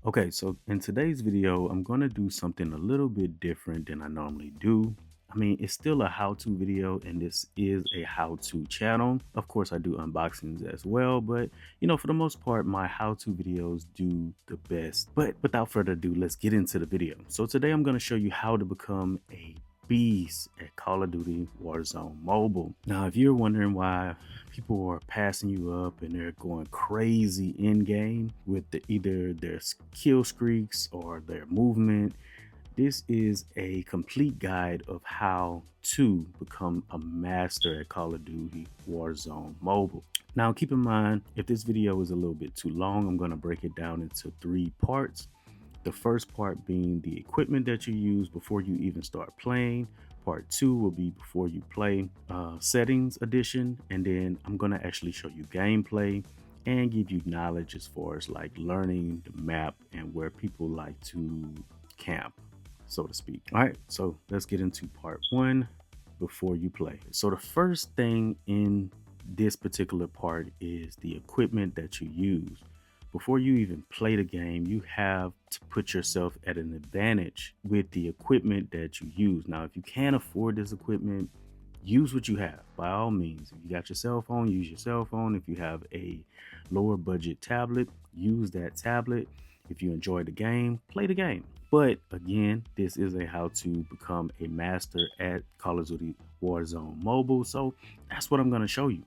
Okay, so in today's video, I'm going to do something a little bit different than I normally do. I mean, it's still a how-to video, and this is a how-to channel. Of course, I do unboxings as well, but for the most part, my how-to videos do the best. But without further ado, let's get into the video. So today I'm going to show you how to become a beast at Call of Duty Warzone Mobile. Now, if you're wondering why people are passing you up and they're going crazy in game with either their kill streaks or their movement, this is a complete guide of how to become a master at Call of Duty Warzone Mobile. Now, keep in mind, if this video is a little bit too long, I'm going to break it down into 3 parts. The first part being the equipment that you use before you even start playing. Part 2 will be before you play, settings edition. And then I'm going to actually show you gameplay and give you knowledge as far as like learning the map and where people like to camp, so to speak. All right, so let's get into part 1, before you play. So the first thing in this particular part is the equipment that you use. Before you even play the game, you have to put yourself at an advantage with the equipment that you use. Now, if you can't afford this equipment, use what you have by all means. If you got your cell phone, use your cell phone. If you have a lower budget tablet, use that tablet. If you enjoy the game, play the game. But again, this is a how to become a master at Call of Duty Warzone Mobile. So that's what I'm going to show you.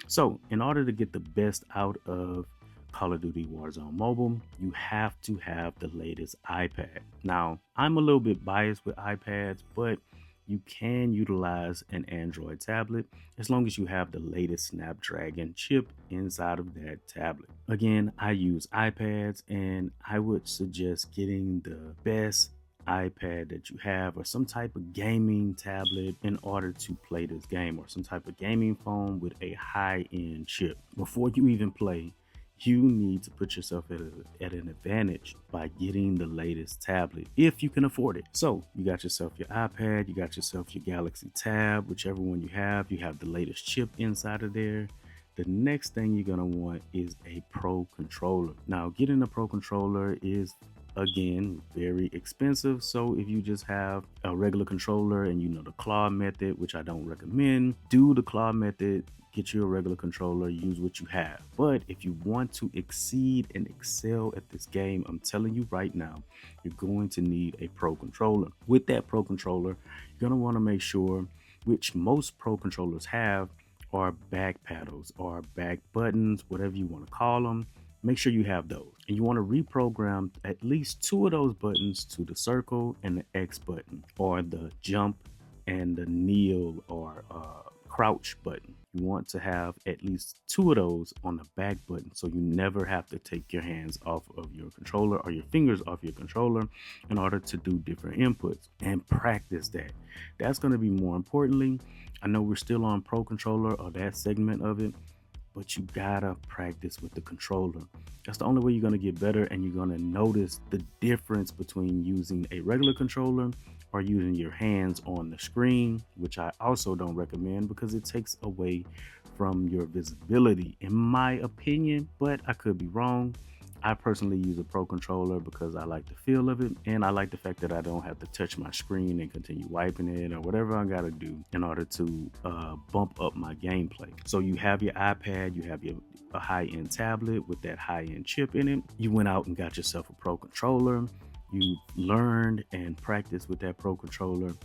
So in order to get the best out of Call of Duty Warzone Mobile, you have to have the latest iPad. Now, I'm a little bit biased with iPads, but you can utilize an Android tablet as long as you have the latest Snapdragon chip inside of that tablet. Again, I use iPads, and I would suggest getting the best iPad that you have, or some type of gaming tablet in order to play this game, or some type of gaming phone with a high-end chip. Before you even play, you need to put yourself at an advantage by getting the latest tablet if you can afford it. So you got yourself your iPad, you got yourself your Galaxy Tab, whichever one you have the latest chip inside of there. The next thing you're going to want is a Pro controller. Now, getting a Pro controller is, again, very expensive. So if you just have a regular controller and the claw method, which I don't recommend, do the claw method. Get you a regular controller, use what you have. But if you want to exceed and excel at this game, I'm telling you right now, you're going to need a Pro controller. With that Pro controller, you're going to want to make sure, which most Pro controllers have, are back paddles or back buttons, whatever you want to call them. Make sure you have those. And you want to reprogram at least 2 of those buttons to the circle and the X button, or the jump and the kneel or crouch button. You want to have at least 2 of those on the back button, so you never have to take your hands off of your controller or your fingers off your controller in order to do different inputs, and practice that. That's going to be more importantly. I know we're still on Pro controller, or that segment of it, but you gotta practice with the controller. That's the only way you're gonna get better, and you're gonna notice the difference between using a regular controller or using your hands on the screen, which I also don't recommend because it takes away from your visibility, in my opinion, but I could be wrong. I personally use a Pro controller because I like the feel of it, and I like the fact that I don't have to touch my screen and continue wiping it or whatever I gotta do in order to bump up my gameplay. So you have your iPad, you have a high-end tablet with that high-end chip in it. You went out and got yourself a Pro controller. You learned and practiced with that Pro controller.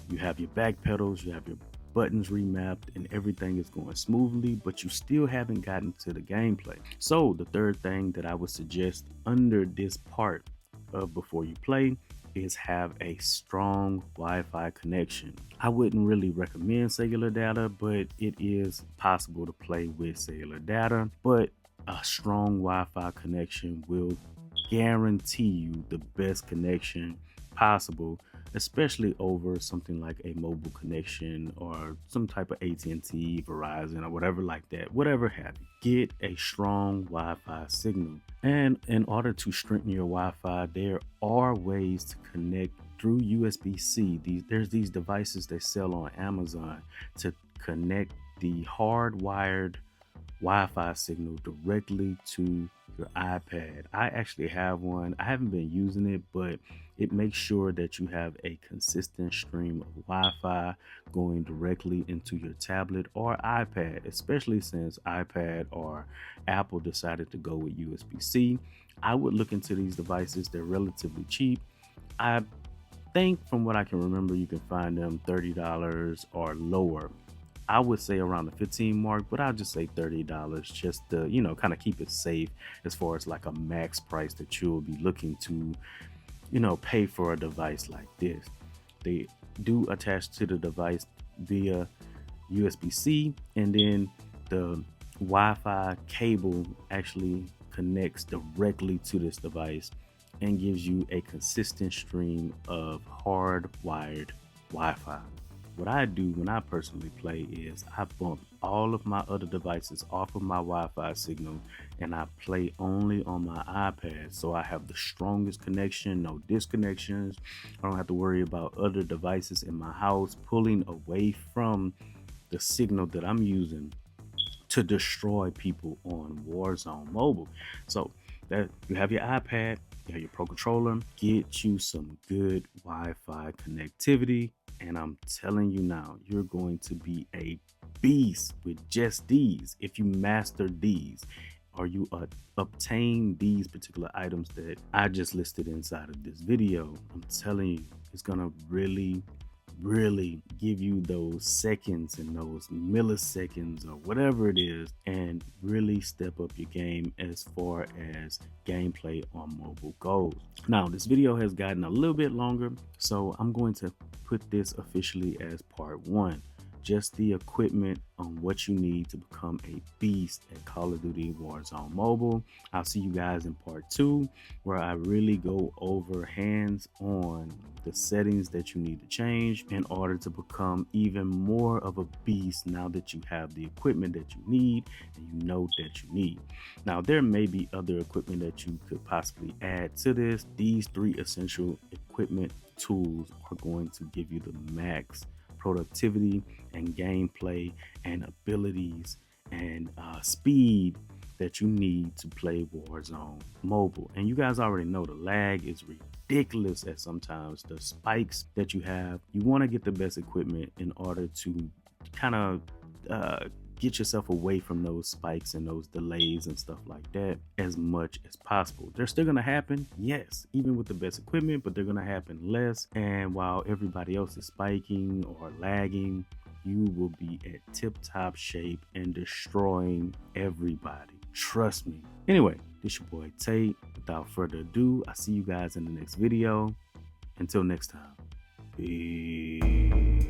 You have your back pedals, you have your buttons remapped, and everything is going smoothly, but you still haven't gotten to the gameplay. So the third thing that I would suggest under this part of before you play is have a strong Wi-Fi connection. I wouldn't really recommend cellular data, but it is possible to play with cellular data. But a strong Wi-Fi connection will guarantee you the best connection possible, especially over something like a mobile connection or some type of AT&T, Verizon, or whatever like that, whatever have you. Get a strong Wi-Fi signal. And in order to strengthen your Wi-Fi, there are ways to connect through USB-C. There's these devices they sell on Amazon to connect the hardwired Wi-Fi signal directly to your iPad. I actually have one. I haven't been using it, but it makes sure that you have a consistent stream of Wi-Fi going directly into your tablet or iPad, especially since iPad or Apple decided to go with USB-C. I would look into these devices. They're relatively cheap. I think from what I can remember, you can find them $30 or lower. I would say around the 15 mark, but I'll just say $30 just to, you know, kind of keep it safe as far as like a max price that you'll be looking to, you know, pay for a device like this. They do attach to the device via USB-C, and then the Wi-Fi cable actually connects directly to this device and gives you a consistent stream of hardwired Wi-Fi. What I do when I personally play is I bump all of my other devices off of my Wi-Fi signal and I play only on my iPad, so I have the strongest connection, no disconnections. I don't have to worry about other devices in my house pulling away from the signal that I'm using to destroy people on Warzone Mobile. So that you have your iPad, you have your Pro Controller, get you some good Wi-Fi connectivity. And I'm telling you now, you're going to be a beast with just these. If you master these, or you obtain these particular items that I just listed inside of this video, I'm telling you, it's gonna really give you those seconds and those milliseconds or whatever it is, and really step up your game as far as gameplay on mobile goes. Now, this video has gotten a little bit longer, so I'm going to put this officially as part 1. Just the equipment on what you need to become a beast at Call of Duty Warzone Mobile. I'll see you guys in part 2, where I really go over hands-on the settings that you need to change in order to become even more of a beast now that you have the equipment that you need and you know that you need. Now, there may be other equipment that you could possibly add to this. These 3 essential equipment tools are going to give you the max productivity and gameplay and abilities and speed that you need to play Warzone Mobile. And you guys already know the lag is ridiculous at sometimes. The spikes that you have, you want to get the best equipment in order to kind of get yourself away from those spikes and those delays and stuff like that as much as possible. They're still gonna happen, yes, even with the best equipment, but they're gonna happen less. And while everybody else is spiking or lagging, you will be at tip-top shape and destroying everybody. Trust me. Anyway, this your boy Tate. Without further ado, I'll see you guys in the next video. Until next time, peace.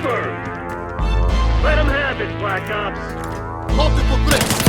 confirmed. Let them have it, Black Ops. Multiple threats.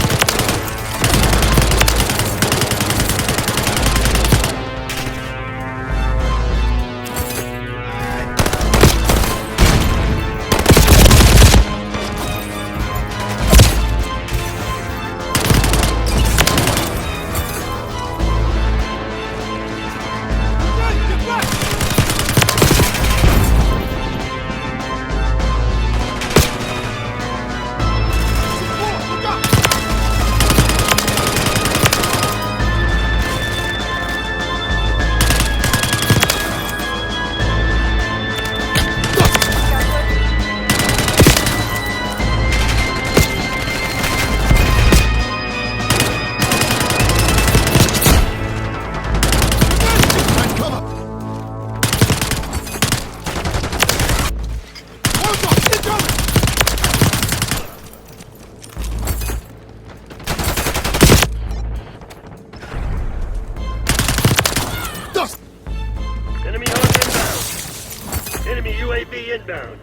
Enemy hard inbound. Enemy UAV inbound.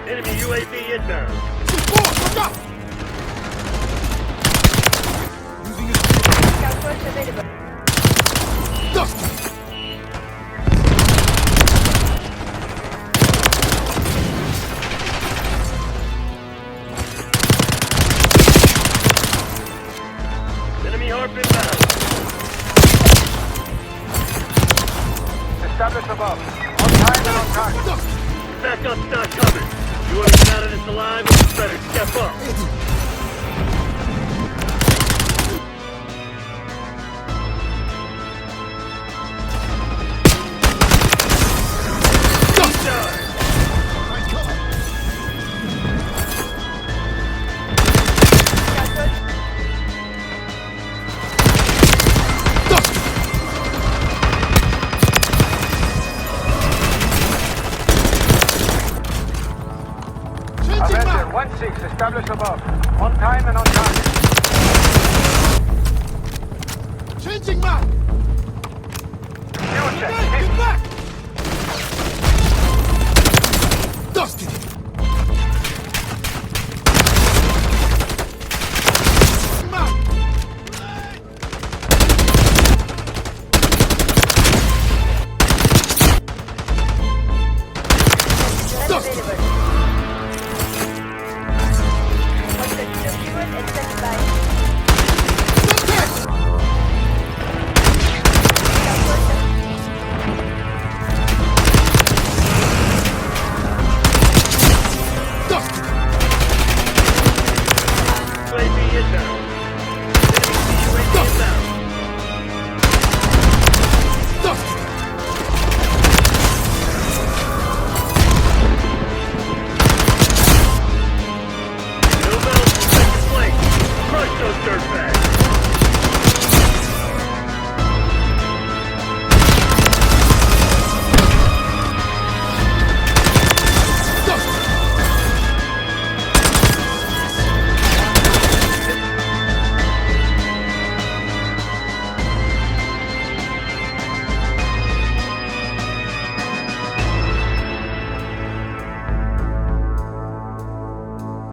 Enemy UAV inbound. Look out! Using his Scout force available. dust! Enemy harp inbound. Establish above. On time and on target. Dust! Backup's not coming. You want to get out of this alive? You better step up. Find cover! Scout force. Dust! Changing Avenger map! 1-6, establish above. On time and on target. Changing map! Fuel check. Hey, Hit. get back! Dusted! Map! Threat Dust! available. One good and stand by.